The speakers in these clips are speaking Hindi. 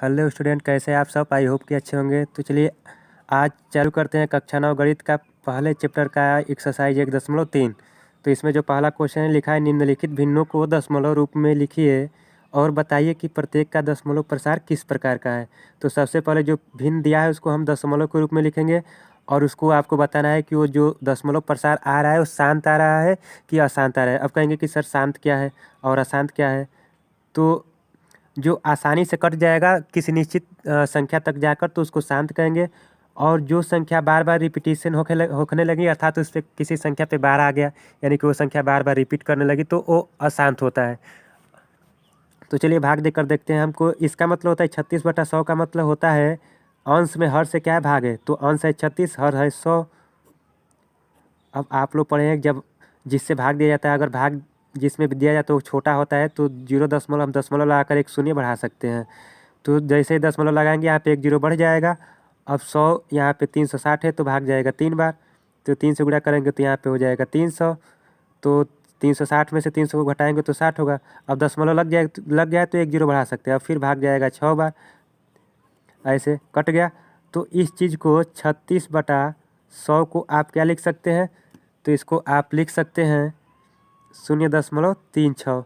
हेलो स्टूडेंट, कैसे हैं आप सब। आई होप कि अच्छे होंगे। तो चलिए आज चालू करते हैं कक्षा 9 गणित का पहले चैप्टर का एक्सरसाइज 1.3। तो इसमें जो पहला क्वेश्चन है लिखा है, निम्नलिखित भिन्नों को दशमलव रूप में लिखिए और बताइए कि प्रत्येक का दशमलव प्रसार किस प्रकार का है। तो सबसे पहले जो भिन्न दिया है उसको हम दशमलव के रूप में लिखेंगे और उसको आपको बताना है कि वो जो दशमलव प्रसार आ रहा है वो शांत आ रहा है कि अशांत आ रहा है। अब कहेंगे कि सर शांत क्या है और अशांत क्या है। तो जो आसानी से कट जाएगा किसी निश्चित संख्या तक जाकर तो उसको शांत कहेंगे। और जो संख्या बार बार रिपीटिशन होने लगी, अर्थात उस पर किसी संख्या पे बार आ गया, यानी कि वो संख्या बार बार रिपीट करने लगी, तो वो अशांत होता है। तो चलिए भाग देकर देखते हैं। हमको इसका मतलब होता है 36/100 का मतलब होता है अंश में हर से क्या है, भाग है। तो अंश है 36, हर है 100। अब आप लोग पढ़े हैं जब जिससे भाग दिया जाता है, अगर भाग जिसमें दिया जाता है वो छोटा होता है तो 0 हम दशमलव लगाकर एक शून्य बढ़ा सकते हैं। तो जैसे ही दशमलव लगाएंगे यहाँ पे एक 0 बढ़ जाएगा। अब 100 यहाँ पे 360 है तो भाग जाएगा 3 बार। तो 3 से गुणा करेंगे तो यहाँ पे हो जाएगा 300। तो 360 में से 300 को घटाएंगे तो 60 होगा। अब दशमलव लग गया तो एक 0 बढ़ा सकते हैं। अब फिर भाग जाएगा 6 बार, ऐसे कट गया। तो इस चीज़ को 36/100 को आप क्या लिख सकते हैं, तो इसको आप लिख सकते हैं 0.36।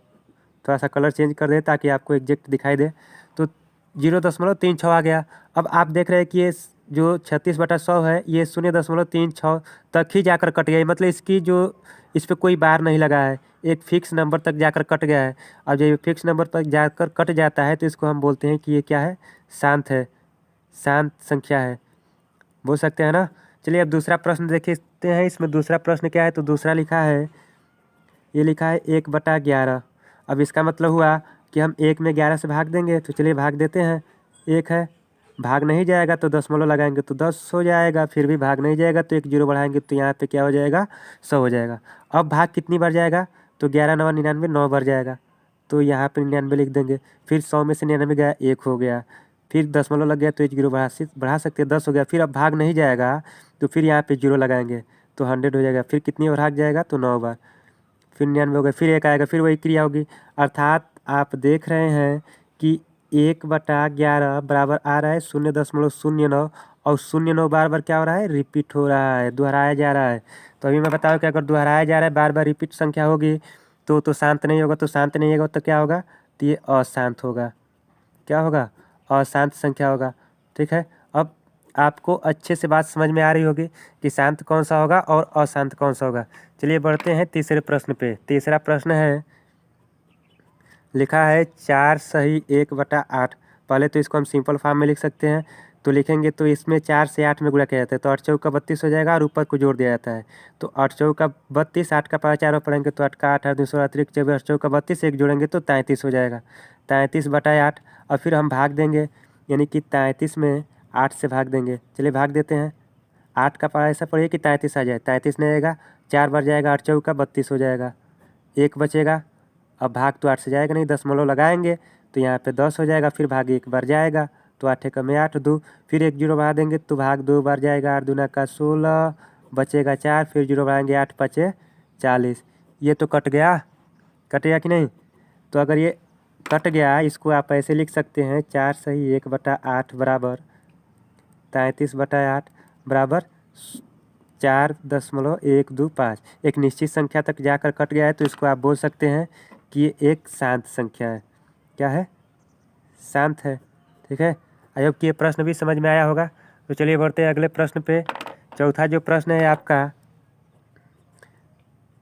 थोड़ा सा कलर चेंज कर दे ताकि आपको एग्जैक्ट दिखाई दे। तो 0.36 आ गया। अब आप देख रहे हैं कि ये जो 36/100 है ये 0.36 तक ही जाकर कट गया है। मतलब इसकी जो इस पर कोई बार नहीं लगा है, एक फिक्स नंबर तक जाकर कट गया है। अब जब ये फिक्स नंबर तक जाकर कट जाता है तो इसको हम बोलते हैं कि ये क्या है, शांत है, शांत संख्या है, बोल सकते हैं ना। चलिए अब दूसरा प्रश्न देखते हैं। इसमें दूसरा प्रश्न क्या है, तो दूसरा लिखा है, ये लिखा है 1/11। अब इसका मतलब हुआ कि हम 1 में 11 से भाग देंगे। तो चलिए भाग देते हैं। 1 है, भाग नहीं जाएगा तो दशमलव लगाएंगे तो 10 हो जाएगा। फिर भी भाग नहीं जाएगा तो एक 0 बढ़ाएंगे तो यहाँ पे क्या हो जाएगा, 100 हो जाएगा। अब भाग कितनी बार जाएगा, तो 11 9 99, 9 बार जाएगा। तो यहाँ पे 99 लिख देंगे। फिर 100 में से 99 गया, 1 हो गया। फिर दशमलव लग गया तो एक 0 बढ़ा सकते हैं, 10 हो गया। फिर अब भाग नहीं जाएगा तो फिर यहाँ पे 0 लगाएंगे तो 100 हो जाएगा। फिर कितनी बार भाग जाएगा, तो 9 बार। फिर 99 हो गया, फिर 1 आएगा, फिर वही क्रिया होगी। अर्थात आप देख रहे हैं कि 1/11 बराबर आ रहा है 0.09 और 0.9 बार बार क्या हो रहा है, रिपीट हो रहा है, दोहराया जा रहा है। तो अभी मैं बताऊँ कि अगर दोहराया जा रहा है, बार बार रिपीट संख्या होगी तो शांत नहीं होगा। तो शांत नहीं होगा तो क्या होगा, तो ये अशांत होगा। क्या होगा, अशांत संख्या होगा। ठीक है, अब आपको अच्छे से बात समझ में आ रही होगी कि शांत कौन सा होगा और अशांत कौन सा होगा। चलिए बढ़ते हैं तीसरे प्रश्न पे। तीसरा प्रश्न है, लिखा है 4 सही 1/8। पहले तो इसको हम सिंपल फॉर्म में लिख सकते हैं। तो लिखेंगे तो इसमें 4 से 8 में गुणा किया जाता है तो 8 चौका 32 हो जाएगा और ऊपर को जोड़ दिया जाता है। तो 8 चौका 32, 8 का 5 4 में पढ़ेंगे तो 8 का 8 8 200 अतिरिक्त 24, 8 चौका 32, एक जोड़ेंगे तो 33 हो जाएगा, 33/8। और फिर हम भाग देंगे, यानी कि 33 में 8 से भाग देंगे। चलिए भाग देते हैं। 8 का पारा ऐसा पढ़िए कि 33 आ जाए, 33 नहीं आएगा, 4 बार जाएगा, 8 चौका 32 हो जाएगा, 1 बचेगा। अब भाग तो 8 से जाएगा नहीं, दशमलव लगाएंगे तो यहाँ पे 10 हो जाएगा। फिर भाग 1 बार जाएगा तो 8 एकम में 8 2, फिर एक 0 बढ़ा देंगे तो भाग 2 बार जाएगा, 8 दूना का 16, बचेगा 4, फिर 0 बढ़ाएंगे 8 5 40। ये तो कट गया, कटेगा कि नहीं। तो अगर ये कट गया, इसको आप ऐसे लिख सकते हैं 4 सही 1/8 बराबर 33/8 बराबर 4.125। एक निश्चित संख्या तक जाकर कट गया है तो इसको आप बोल सकते हैं कि ये एक शांत संख्या है। क्या है, शांत है। ठीक है, आई होप कि ये प्रश्न भी समझ में आया होगा। तो चलिए बढ़ते हैं अगले प्रश्न पे। चौथा जो प्रश्न है आपका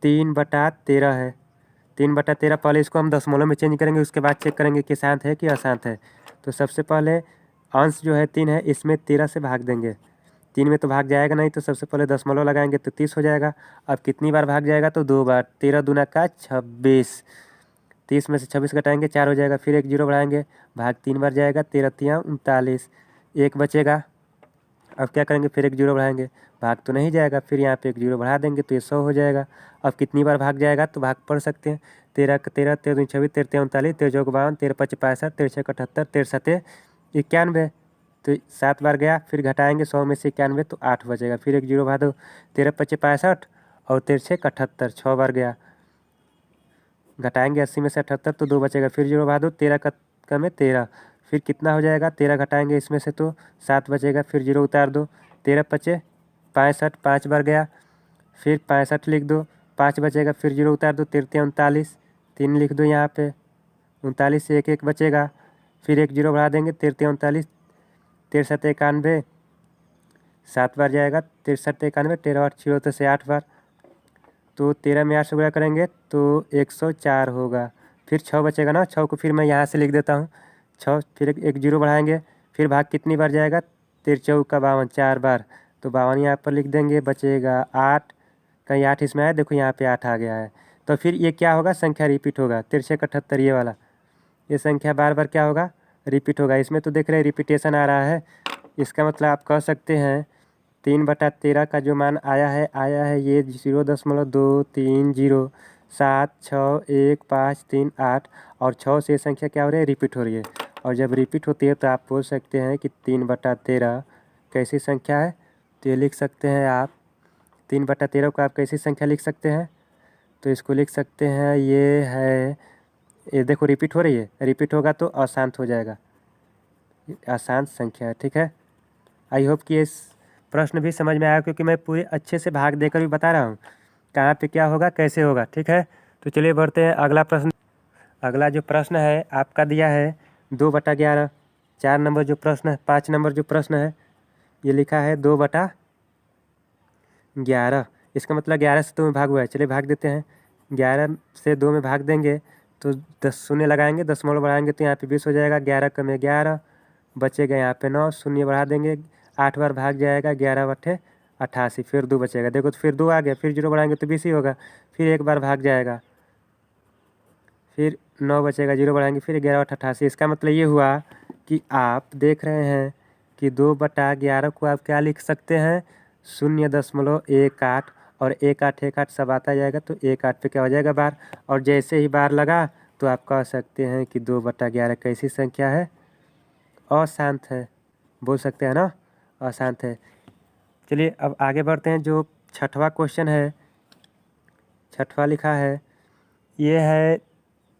3/13 है। 3/13, पहले इसको हम दशमलव में चेंज करेंगे, उसके बाद चेक करेंगे कि शांत है कि अशांत है। तो सबसे पहले अंश जो है 3 है, इसमें 13 से भाग देंगे। 3 में तो भाग जाएगा नहीं तो सबसे पहले दशमलव लगाएंगे तो 30 हो जाएगा। अब कितनी बार भाग जाएगा, तो 2 बार, 13 दूना का 26, 30 में से 26 घटाएंगे 4 हो जाएगा। फिर एक 0 बढ़ाएंगे, भाग 3 बार जाएगा, 13 तिया 39, 1 बचेगा। अब क्या करेंगे, फिर एक 0 बढ़ाएंगे, भाग तो नहीं जाएगा, फिर यहाँ पे एक 0 बढ़ा देंगे तो ये 100 हो जाएगा। अब कितनी बार भाग जाएगा, तो भाग पढ़ सकते हैं, 13 का 13, 13 दूनी 26, 13 39, 13 चौक 52, 13 पच 65, 13 छः 78, 13 सत्ते 91। तो 7 बार गया, फिर घटाएंगे 100 में से 91 तो 8 बचेगा। फिर एक 0 बढ़ा दो, 13 पच 65 और 13 छः 78, 6 बार गया, घटाएंगे 80 में से 78 तो 2 बचेगा। फिर 0 बढ़ा दो, 13 का में 13, फिर कितना हो जाएगा, 13 घटाएंगे इसमें से तो 7 बचेगा, फिर 0 उतार दो, 13 पचे 65, 5 बार गया, फिर 65 लिख दो, 5 बचेगा, फिर 0 उतार दो, 13 39, 3 लिख दो यहाँ पे, 39 से 1 1 बचेगा, फिर 1 0 बढ़ा देंगे, 13 39, 63 91, 7 बार जाएगा, 63 91, 13 8 0 से 8 बार, तो 13 में 8 से गुणा करेंगे तो 104 होगा। फिर 6 बचेगा ना, 6 को फिर मैं यहाँ से लिख देता हूँ, 6 फिर एक 0 बढ़ाएंगे, फिर भाग कितनी बार जाएगा, 13 चौका 52, 4 बार, तो 52 यहाँ पर लिख देंगे, बचेगा 8, कहीं 8 इसमें आया, देखो यहाँ पे 8 आ गया है। तो फिर ये क्या होगा, संख्या रिपीट होगा, 63 78 ये वाला, ये संख्या बार बार क्या होगा, रिपीट होगा। इसमें तो देख रहे हैं रिपीटेशन आ रहा है, इसका मतलब आप कह सकते हैं 3/13 का जो मान आया है ये 0.230 7 6 1 5 3 8, और 6 से संख्या क्या हो रही है, रिपीट हो रही है। और जब रिपीट होती है तो आप बोल सकते हैं कि 3/13 कैसी संख्या है, तो ये लिख सकते हैं आप 3/13 को आप कैसी संख्या लिख सकते हैं, तो इसको लिख सकते हैं ये है, ये देखो रिपीट हो रही है, रिपीट होगा तो अशांत हो जाएगा, अशांत संख्या है, ठीक है। आई होप कि इस प्रश्न भी समझ में आया, क्योंकि मैं पूरे अच्छे से भाग देकर भी बता रहा हूँ कहाँ पे क्या होगा, कैसे होगा, ठीक है। तो चलिए बढ़ते हैं अगला प्रश्न। अगला जो प्रश्न है आपका दिया है 2/11, 4 नंबर जो प्रश्न है, 5 नंबर जो प्रश्न है ये लिखा है 2/11, इसका मतलब 11 से 2 में भाग हुआ है। चलिए भाग देते हैं, 11 से 2 में भाग देंगे तो 10 शून्य लगाएंगे, दशमलव बढ़ाएंगे तो यहाँ पे 20 हो जाएगा, 11 कम 11 बचेगा, यहाँ पे 9 शून्य बढ़ा देंगे, 8 बार भाग जाएगा, 11 बटे 88, फिर 2 बचेगा, देखो तो फिर 2 आ गया, फिर 0 बढ़ाएंगे तो 20 ही होगा, फिर 1 बार भाग जाएगा, फिर 9 बचेगा, 0 बढ़ाएंगे, फिर 11 बटे 88। इसका मतलब ये हुआ कि आप देख रहे हैं कि 2/11 को आप क्या लिख सकते हैं, 0.18, और 1 8 1 8 सब आता जाएगा, तो 1 8 पे क्या हो जाएगा, बार, और जैसे ही बार लगा तो आप कह सकते हैं कि 2/11 कैसी संख्या है, अशांत है, बोल सकते हैं ना, अशांत है। चलिए अब आगे बढ़ते हैं। जो छठवां क्वेश्चन है, छठवां लिखा है ये है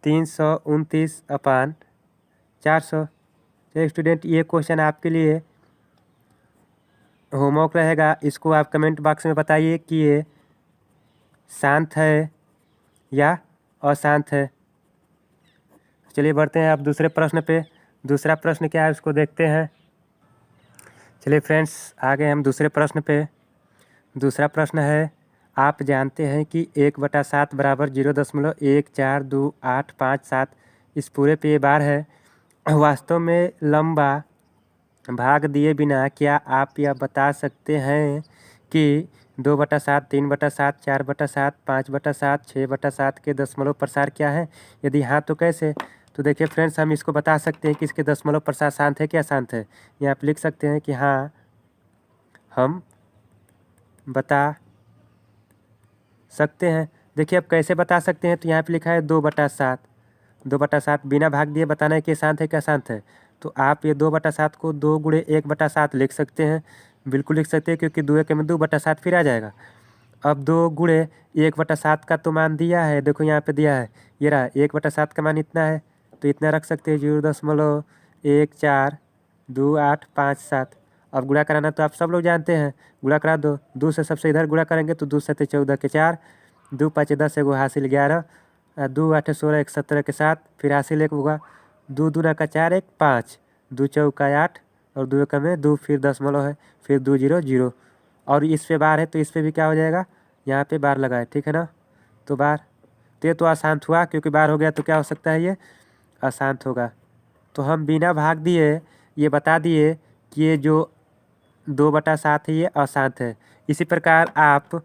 329/400। चलिए स्टूडेंट, ये क्वेश्चन आपके लिए होमवर्क रहेगा, इसको आप कमेंट बॉक्स में बताइए कि ये शांत है या अशांत है। चलिए बढ़ते हैं अब दूसरे प्रश्न पे। दूसरा प्रश्न क्या है उसको देखते हैं। चलिए फ्रेंड्स, आ गए हम दूसरे प्रश्न पे। दूसरा प्रश्न है, आप जानते हैं कि 1/7 बराबर 0.1428557 इस पूरे पे ये बार है। वास्तव में लंबा भाग दिए बिना क्या आप यह बता सकते हैं कि 2/7, 3/7, 4/7, 5/7, 6/7 के दशमलव प्रसार क्या है? यदि हाँ तो कैसे? तो देखिए फ्रेंड्स, हम इसको बता सकते हैं कि इसके दशमलव प्रसार शांत है क्या अशांत है। यहाँ आप लिख सकते हैं कि हाँ हम बता सकते हैं। देखिए अब कैसे बता सकते हैं, तो यहाँ पे लिखा है 2/7। 2/7 बिना भाग दिए बताना है कि शांत है क्या अशांत है। तो आप ये 2/7 को 2 गुणे 1/7 लिख सकते हैं, बिल्कुल लिख सकते हैं, क्योंकि 2 के में 2/7 फिर आ जाएगा। अब 2 गुणे 1/7 का तो मान दिया है, देखो यहाँ पे दिया है, ये रहा 1/7 का मान इतना है, तो इतना रख सकते हैं 0.142857। अब गुणा कराना तो आप सब लोग जानते हैं, गुणा करा दो, 2 से सबसे इधर गुणा करेंगे तो 2 7 14 के 4, 2 5 10 एगो हासिल 11, 2 8 16 1 17 के 7, फिर हासिल 1 होगा, 2 दूना का 4 1 5, 2 चौका 8 और 2 का में 2, फिर दशमलव है, फिर 2 0 0, और इस पे बार है तो इस पे भी क्या हो जाएगा, यहाँ पे बार लगा है, ठीक है ना। तो बार तो ये तो अशांत हुआ, क्योंकि बार हो गया तो क्या हो सकता है, ये अशांत होगा। तो हम बिना भाग दिए ये बता दिए कि ये जो 2/7 है ये अशांत है। इसी प्रकार आप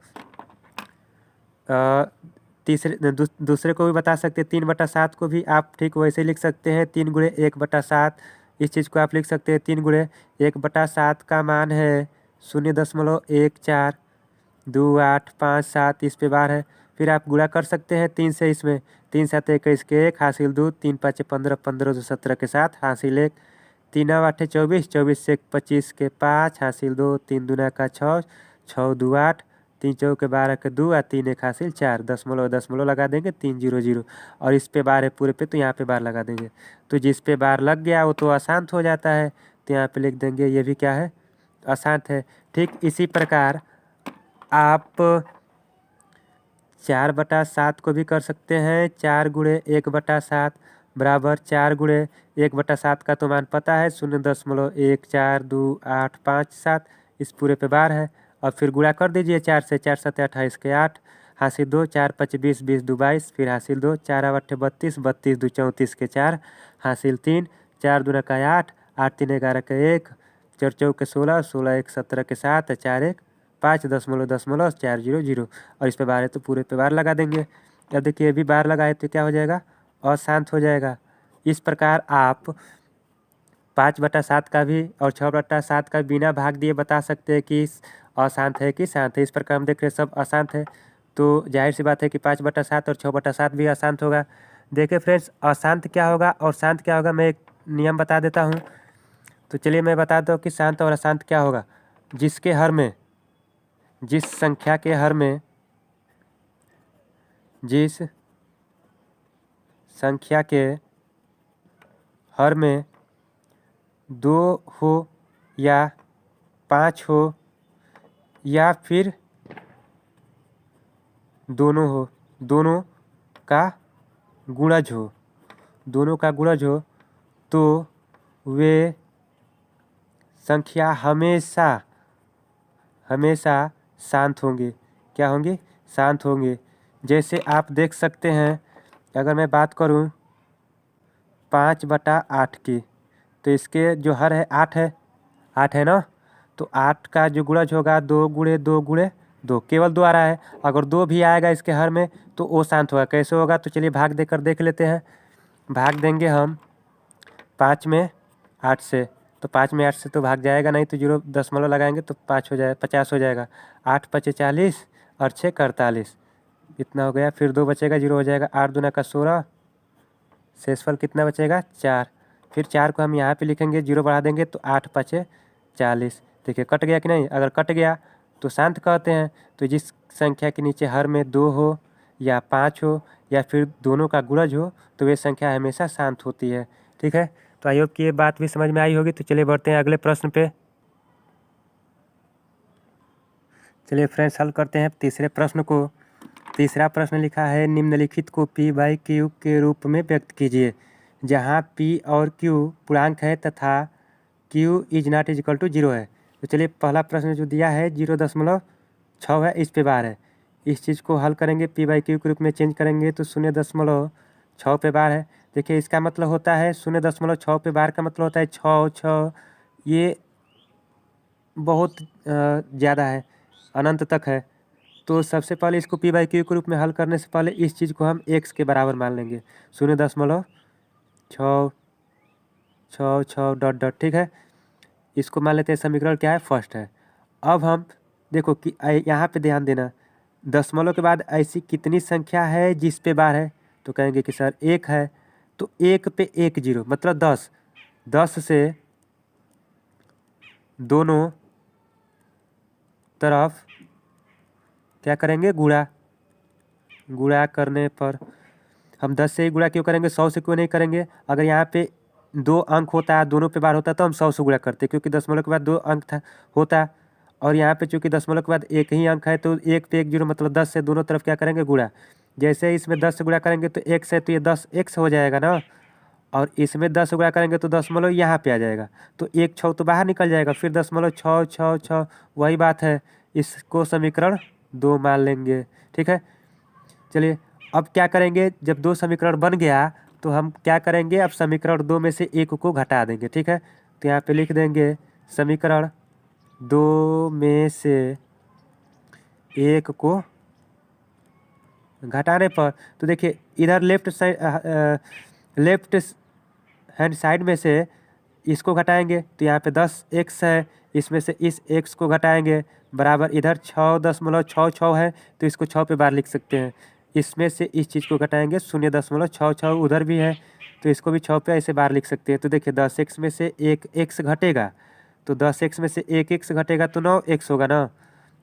दूसरे को भी बता सकते हैं, 3/7 को भी आप ठीक वैसे लिख सकते हैं, 3 गुणे 1/7। इस चीज़ को आप लिख सकते हैं, 3 गुणे 1/7 का मान है 0.142857, इस पे बार है। फिर आप गुणा कर सकते हैं 3 से, इसमें 3 7 21 के 1 हासिल 2, 3 5 15 15 2 17 के 7 हासिल 1, 3 8 24 24 से 25 के 5 हासिल 2, 3 दूना का 6 6 2 8, 3 चौके 12 के 2 और 3 एक हासिल 4, दशमलव दशमलव लगा देंगे 3 0 0 और इस पे बार है पूरे पे, तो यहाँ पे बार लगा देंगे। तो जिस पे बार लग गया वो तो अशांत हो जाता है, तो यहाँ पे लिख देंगे ये भी क्या है, अशांत है। ठीक इसी प्रकार आप 4/7 को भी कर सकते हैं। 4 गुणे 1/7 बराबर 4 गुणे 1/7 का तो मान पता है 0.1428557, इस पूरे पे बार है। और फिर गुणा कर दीजिए 4 से, 4 7 28 के 8, हासिल 2, 4 5 20, 20 2 22, फिर हासिल 2, 4 8 32, 32 2 34 के 4, हासिल 3, 4 दूना का 8, 8 3 11 के 1, 4 चौके के 16, 16 1 17 के 7, 4 1 5 दशमलव दशमलव 4 0 0 और इस पे बार है तो पूरे पे बार लगा देंगे। अब देखिए ये भी बार लगाए तो क्या हो जाएगा, अशांत हो जाएगा। इस प्रकार आप 5/7 का भी और 6/7 का बिना भाग दिए बता सकते हैं कि अशांत है कि शांत है। इस प्रकार हम देख रहे हैं सब अशांत है, तो जाहिर सी बात है कि 5/7 और 6/7 भी अशांत होगा। देखिए फ्रेंड्स, अशांत क्या होगा और शांत क्या होगा, मैं एक नियम बता देता हूँ। तो चलिए मैं बता दूँ कि शांत और अशांत क्या होगा। जिसके हर में, जिस संख्या के हर में, जिस संख्या के हर में 2 हो या 5 हो या फिर दोनों हो, दोनों का गुणज हो, दोनों का गुणज हो, तो वे संख्या हमेशा हमेशा शांत होंगे। क्या होंगे, शांत होंगे। जैसे आप देख सकते हैं, अगर मैं बात करूं 5/8 की, तो इसके जो हर है 8 है, 8 है ना, तो 8 का जो गुणज होगा 2 गुणे 2 गुणे 2, केवल 2 आ रहा है। अगर 2 भी आएगा इसके हर में तो वो शांत होगा। कैसे होगा, तो चलिए भाग देकर देख लेते हैं। भाग देंगे हम 5 में 8 से, तो 5 में 8 से तो भाग जाएगा नहीं, तो 0 दशमलव लगाएंगे तो 5 हो जाएगा, 50 हो जाएगा। 8 5 40 और 6 48, इतना हो गया। फिर 2 बचेगा, 0 हो जाएगा। 8 दूना का 16, शेषफल कितना बचेगा 4। फिर 4 को हम यहाँ पे लिखेंगे, 0 बढ़ा देंगे तो 8 5 40। देखिए कट गया कि नहीं, अगर कट गया तो शांत कहते हैं। तो जिस संख्या के नीचे हर में 2 हो या 5 हो या फिर दोनों का गुणज हो, तो वे संख्या हमेशा शांत होती है। ठीक है, तो आई होप कि ये बात भी समझ में आई होगी। तो चलिए बढ़ते हैं अगले प्रश्न पे। चलिए फ्रेंड्स, हल करते हैं तीसरे प्रश्न को। तीसरा प्रश्न लिखा है, निम्नलिखित को P/Q के रूप में व्यक्त कीजिए, जहां P और Q पूर्णांक है तथा Q is not is equal to 0 है। तो चलिए पहला प्रश्न जो दिया है 0.6 है, इस पे बार है। इस चीज़ को हल करेंगे, P/Q के रूप में चेंज करेंगे तो 0.6 पे बार है। देखिए इसका मतलब होता है 0.6 पे बार का मतलब होता है 6 6, ये बहुत ज़्यादा है, अनंत तक है। तो सबसे पहले इसको P/Q के रूप में हल करने से पहले इस चीज़ को हम x के बराबर मान लेंगे, 0.6 6 6 डॉट डॉट। ठीक है, इसको मान लेते हैं समीकरण क्या है, फर्स्ट है। अब हम देखो कि यहाँ पे ध्यान देना, दशमलव के बाद ऐसी कितनी संख्या है जिस पे बार है, तो कहेंगे कि सर 1 है। तो 1 पे 1 0 मतलब 10, 10 से दोनों तरफ क्या करेंगे, गुणा। गुणा करने पर हम 10 से ही गुणा क्यों करेंगे, 100 से क्यों नहीं करेंगे। अगर यहाँ पे 2 अंक होता है, दोनों पे बार होता है, तो हम 100 से गुणा करते, क्योंकि दशमलव के बाद 2 अंक था होता। और यहाँ पे चूंकि दशमलव के बाद 1 ही अंक है, तो 1 पे 1 0 मतलब 10 से दोनों तरफ क्या करेंगे, गुणा। जैसे ही इसमें 10 से गुणा करेंगे तो x है, तो ये 10x हो जाएगा ना। और इसमें 10 से गुणा करेंगे तो दशमलव यहाँ पे आ जाएगा, तो 1 6 तो बाहर निकल जाएगा, फिर दशमलव 6 6 6, वही बात है। इसको समीकरण 2 मान लेंगे। ठीक है, चलिए अब क्या करेंगे, जब 2 समीकरण बन गया तो हम क्या करेंगे, अब समीकरण 2 में से 1 को घटा देंगे। ठीक है, तो यहाँ पे लिख देंगे समीकरण 2 में से 1 को घटाने पर, तो देखिए इधर लेफ्ट हैंड साइड में से इसको घटाएंगे तो यहाँ पे 10x है, इसमें से इस x को घटाएंगे बराबर इधर 6.66 है, तो इसको 6 पे बार लिख सकते हैं। इसमें से इस चीज़ को घटाएंगे 0.66 उधर भी है, तो इसको भी 6 पे ऐसे बार लिख सकते हैं। तो देखिए 10x में से 1x घटेगा, तो 10x में से 1x घटेगा तो 9x होगा ना।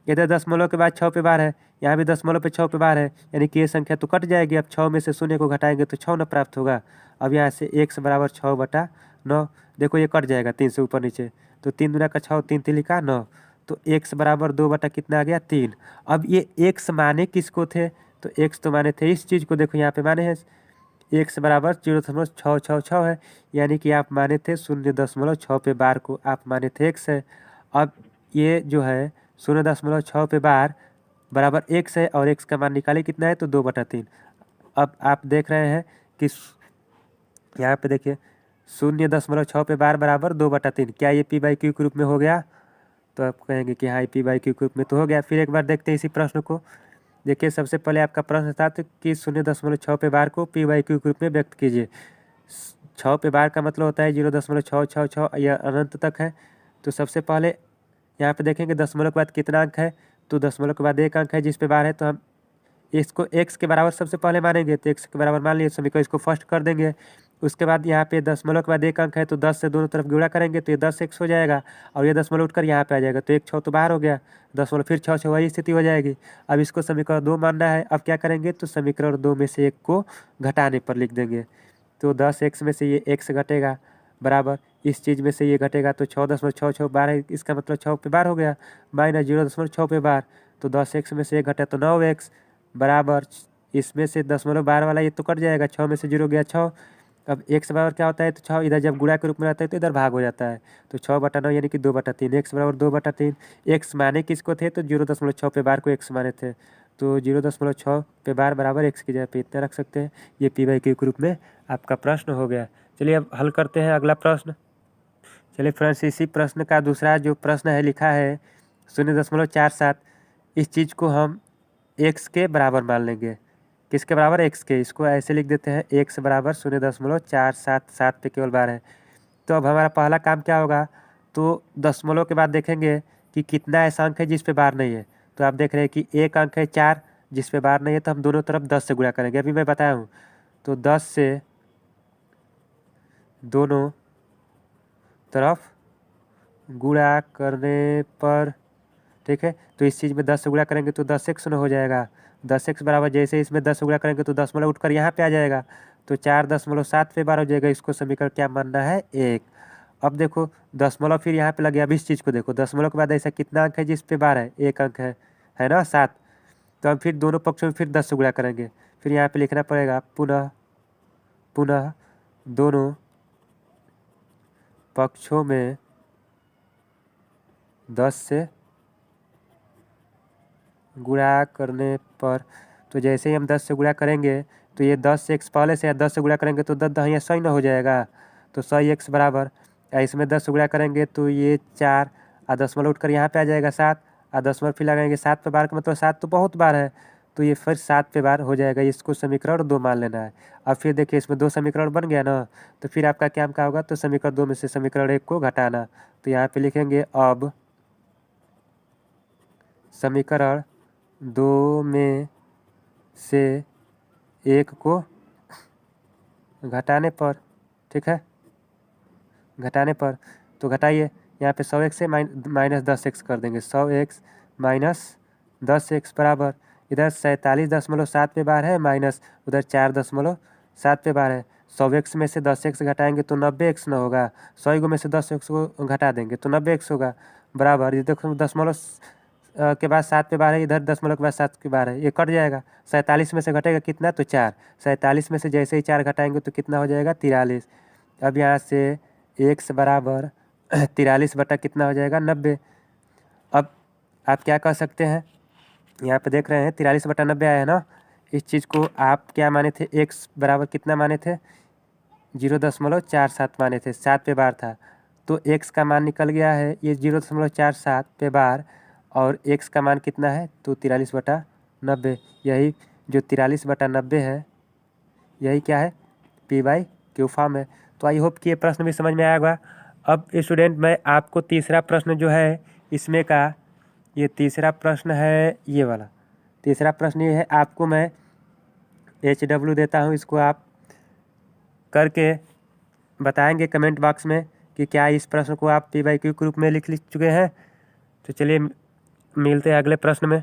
इधर दशमलव के बाद 6 पे बार है, यहाँ भी दशमलव पे 6 पे बार है, यानी कि ये संख्या तो कट जाएगी। अब 6 में से शून्य को घटाएंगे तो 6 न प्राप्त होगा। अब यहाँ से x बराबर 6/9, देखो ये कट जाएगा 3 से ऊपर नीचे, तो 3 दूना का 6, 3 तिली का 9, तो x बराबर 2 बटा कितना आ गया 3। अब ये x माने किसको थे, तो x तो माने थे इस चीज़ को, देखो यहाँ पे माने हैं x बराबर 0.666 है, यानी कि आप माने थे 0.6 पे बार को आप माने थे x है। अब ये जो है 0.6 पे बार बराबर x है और x का मान निकाले कितना है, तो 2/3। अब आप देख रहे हैं कि यहाँ पे देखिए 0.6 पे बार बराबर 2/3, क्या ये p/q के रूप में हो गया, तो आप कहेंगे कि हाँ p/q के रूप में तो हो गया। फिर एक बार देखते हैं इसी प्रश्न को। देखिए सबसे पहले आपका प्रश्न था तो कि 0.6 पे बार को p/q के रूप में व्यक्त कीजिए। 6 पे बार का मतलब होता है 0.666, यह अनंत तक है। तो सबसे पहले यहाँ पे देखेंगे दशमलव के बाद कितना अंक है, तो दशमलव के बाद एक अंक है जिस पे बार है, तो हम इसको x के बराबर सबसे पहले मानेंगे, तो x के बराबर मान लिए समीकरण, इसको फर्स्ट कर देंगे। उसके बाद यहाँ पे दशमलव के बाद एक अंक है, तो 10 से दोनों तरफ गुणा करेंगे तो ये 10x हो जाएगा, और ये दशमलव उठकर यहाँ पे आ जाएगा, तो 1 6 तो बाहर हो गया, दशमलव फिर 6 6 वही स्थिति हो जाएगी। अब इसको समीकरण 2 मानना है। अब क्या करेंगे, तो समीकरण 2 में से 1 को घटाने पर लिख देंगे, तो 10x में से ये x घटेगा बराबर इस चीज़ में से ये घटेगा, तो 6.66 बार है, इसका मतलब 6 पे बार हो गया, माइनस 0.6 पे बार, तो 10x में से 1 घटा तो 9x बराबर इसमें से दशमलव बार वाला ये तो कट जाएगा, 6 में से 0 गया 6। अब x बराबर क्या होता है, तो 6 इधर जब गुणा के रूप में रहता है तो इधर भाग हो जाता है, तो 6/9 यानी कि 2/3, x बराबर 2/3। x माने किसको थे, तो 0.6 पे बार को x माने थे, तो 0.6 पे बार बराबर x की जगह पे इतना रख सकते हैं। ये p/q के रूप में आपका प्रश्न हो गया। चलिए अब हल करते हैं अगला प्रश्न। चलिए फ्रेंड्स, इसी प्रश्न का दूसरा जो प्रश्न है लिखा है 0.47, इस चीज़ को हम x के बराबर मान लेंगे। किसके बराबर, x के। इसको ऐसे लिख देते हैं x बराबर 0.477 पे केवल बार है। तो अब हमारा पहला काम क्या होगा, तो दशमलव के बाद देखेंगे कि कितना ऐसा अंक है जिस पे बार नहीं है। तो आप देख रहे हैं कि एक अंक है 4 जिस पे बार नहीं है, तो हम दोनों तरफ 10 से गुणा करेंगे, अभी मैं बताया हूँ। तो 10 से दोनों तरफ गुणा करने पर, ठीक है, तो इस चीज़ में 10 से गुणा करेंगे तो 10x न हो जाएगा। 10x बराबर जैसे इसमें 10 से गुणा करेंगे तो दशमलव उठकर यहाँ पे आ जाएगा, तो 4.7 पे बार हो जाएगा। इसको समीकरण क्या मानना है, 1। अब देखो दशमलव फिर यहाँ पे लग गया। अब इस चीज़ को देखो, दशमलव के बाद ऐसा कितना अंक है जिस पे बार है, एक अंक है ना 7। तो हम फिर दोनों पक्षों में फिर 10 से गुणा करेंगे, फिर यहाँ पे लिखना पड़ेगा पुनः पुनः दोनों पक्षों में 10 से गुणा करने पर, तो जैसे ही हम 10 से गुणा करेंगे तो ये 10 से x पहले से 10 से गुणा करेंगे तो 10 यहाँ 100 न हो जाएगा, तो 100x बराबर इसमें 10 से गुणा करेंगे तो ये 4 और दशमलव उठकर यहाँ पे आ जाएगा 7 और दशमलव फिर लगाएंगे 7 पे बार का मतलब 7 तो बहुत बार है, तो ये फिर 7 पे बार हो जाएगा। इसको समीकरण 2 मान लेना है। अब फिर देखिए इसमें 2 समीकरण बन गया ना, तो फिर आपका क्या क्या होगा, तो समीकरण 2 में से समीकरण 1 को घटाना, तो यहाँ पे लिखेंगे अब समीकरण 2 में से 1 को घटाने पर, ठीक है, घटाने पर, तो घटाइए यहाँ पे 100x से माइनस 10x कर देंगे, 100x माइनस 10x बराबर इधर 47.7 पे बार है, माइनस उधर 4.7 पे बार है। 100x में से 10x घटाएंगे तो 90x न होगा, 100 में से 10x को घटा देंगे तो 90x होगा बराबर, ये देखो दशमलव के बाद 7 पे बार है, इधर दशमलव के बाद 7 के बार है, ये कट जाएगा। 47 में से घटेगा कितना, तो 4। 47 में से जैसे ही 4 घटाएंगे तो कितना हो जाएगा, 43। अब यहाँ से x बराबर 43 बटा कितना हो जाएगा, 90। अब आप क्या कह सकते हैं, यहाँ पे देख रहे हैं 43/90 आया है ना, इस चीज़ को आप क्या माने थे, x बराबर कितना माने थे, 0.47 माने थे, 7 पे बार था, तो x का मान निकल गया है ये 0.47 पे बार, और x का मान कितना है, तो 43/90। यही जो 43/90 है यही क्या है, p/q फॉर्म है। तो आई होप कि ये प्रश्न भी समझ में आया होगा। अब स्टूडेंट मैं आपको तीसरा प्रश्न जो है इसमें का, ये तीसरा प्रश्न है ये वाला, तीसरा प्रश्न ये है, आपको मैं HW देता हूँ, इसको आप करके बताएंगे कमेंट बॉक्स में कि क्या इस प्रश्न को आप p/q के रूप में लिख चुके हैं। तो चलिए मिलते हैं अगले प्रश्न में।